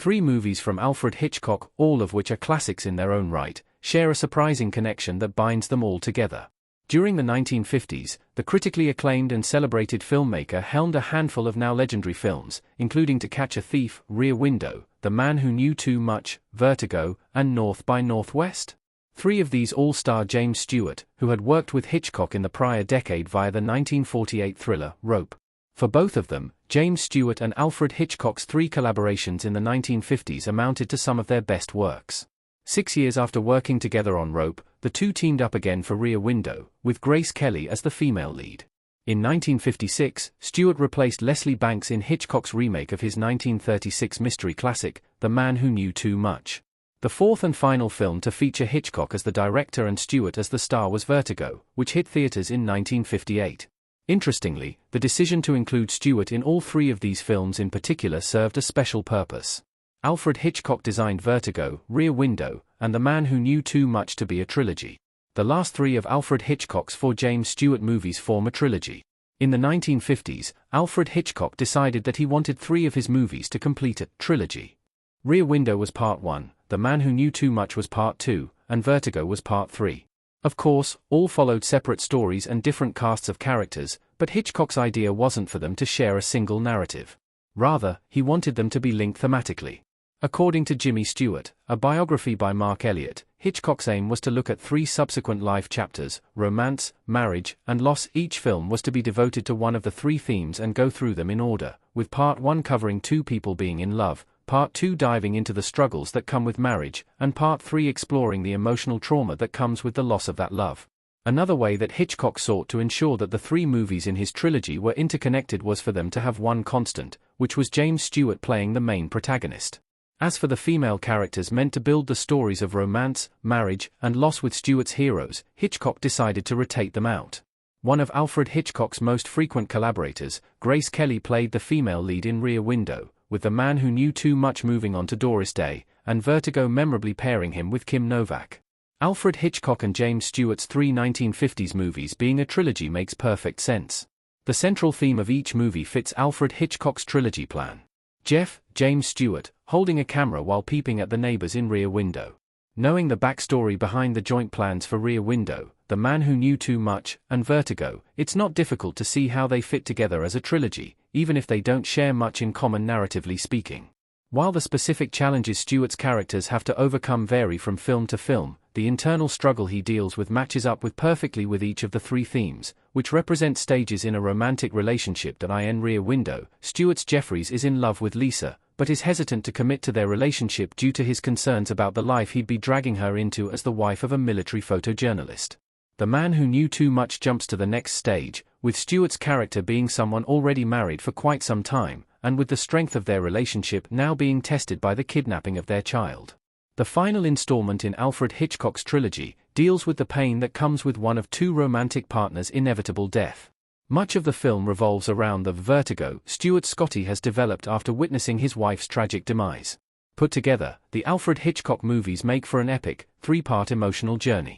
Three movies from Alfred Hitchcock, all of which are classics in their own right, share a surprising connection that binds them all together. During the 1950s, the critically acclaimed and celebrated filmmaker helmed a handful of now legendary films, including To Catch a Thief, Rear Window, The Man Who Knew Too Much, Vertigo, and North by Northwest. Three of these all star James Stewart, who had worked with Hitchcock in the prior decade via the 1948 thriller, Rope. For both of them, James Stewart and Alfred Hitchcock's three collaborations in the 1950s amounted to some of their best works. 6 years after working together on Rope, the two teamed up again for Rear Window, with Grace Kelly as the female lead. In 1956, Stewart replaced Leslie Banks in Hitchcock's remake of his 1936 mystery classic, The Man Who Knew Too Much. The fourth and final film to feature Hitchcock as the director and Stewart as the star was Vertigo, which hit theaters in 1958. Interestingly, the decision to include Stewart in all three of these films in particular served a special purpose. Alfred Hitchcock designed Vertigo, Rear Window, and The Man Who Knew Too Much to be a trilogy. The last three of Alfred Hitchcock's four James Stewart movies form a trilogy. In the 1950s, Alfred Hitchcock decided that he wanted three of his movies to complete a trilogy. Rear Window was Part 1, The Man Who Knew Too Much was Part 2, and Vertigo was Part 3. Of course, all followed separate stories and different casts of characters, but Hitchcock's idea wasn't for them to share a single narrative. Rather, he wanted them to be linked thematically. According to Jimmy Stewart, a biography by Mark Elliott, Hitchcock's aim was to look at three subsequent life chapters: romance, marriage, and loss. Each film was to be devoted to one of the three themes and go through them in order, with Part 1 covering two people being in love, Part 2 diving into the struggles that come with marriage, and Part 3 exploring the emotional trauma that comes with the loss of that love. Another way that Hitchcock sought to ensure that the three movies in his trilogy were interconnected was for them to have one constant, which was James Stewart playing the main protagonist. As for the female characters meant to build the stories of romance, marriage, and loss with Stewart's heroes, Hitchcock decided to rotate them out. One of Alfred Hitchcock's most frequent collaborators, Grace Kelly played the female lead in Rear Window, with The Man Who Knew Too Much moving on to Doris Day, and Vertigo memorably pairing him with Kim Novak. Alfred Hitchcock and James Stewart's three 1950s movies being a trilogy makes perfect sense. The central theme of each movie fits Alfred Hitchcock's trilogy plan. Jeff, James Stewart, holding a camera while peeping at the neighbors in Rear Window. Knowing the backstory behind the joint plans for Rear Window, The Man Who Knew Too Much, and Vertigo, it's not difficult to see how they fit together as a trilogy, even if they don't share much in common narratively speaking. While the specific challenges Stewart's characters have to overcome vary from film to film, the internal struggle he deals with matches up perfectly with each of the three themes, which represent stages in a romantic relationship. In Rear Window, Stewart's Jeffries is in love with Lisa, but is hesitant to commit to their relationship due to his concerns about the life he'd be dragging her into as the wife of a military photojournalist. The Man Who Knew Too Much jumps to the next stage, with Stewart's character being someone already married for quite some time, and with the strength of their relationship now being tested by the kidnapping of their child. The final installment in Alfred Hitchcock's trilogy deals with the pain that comes with one of two romantic partners' inevitable death. Much of the film revolves around the vertigo Stuart Scotty has developed after witnessing his wife's tragic demise. Put together, the Alfred Hitchcock movies make for an epic, three-part emotional journey.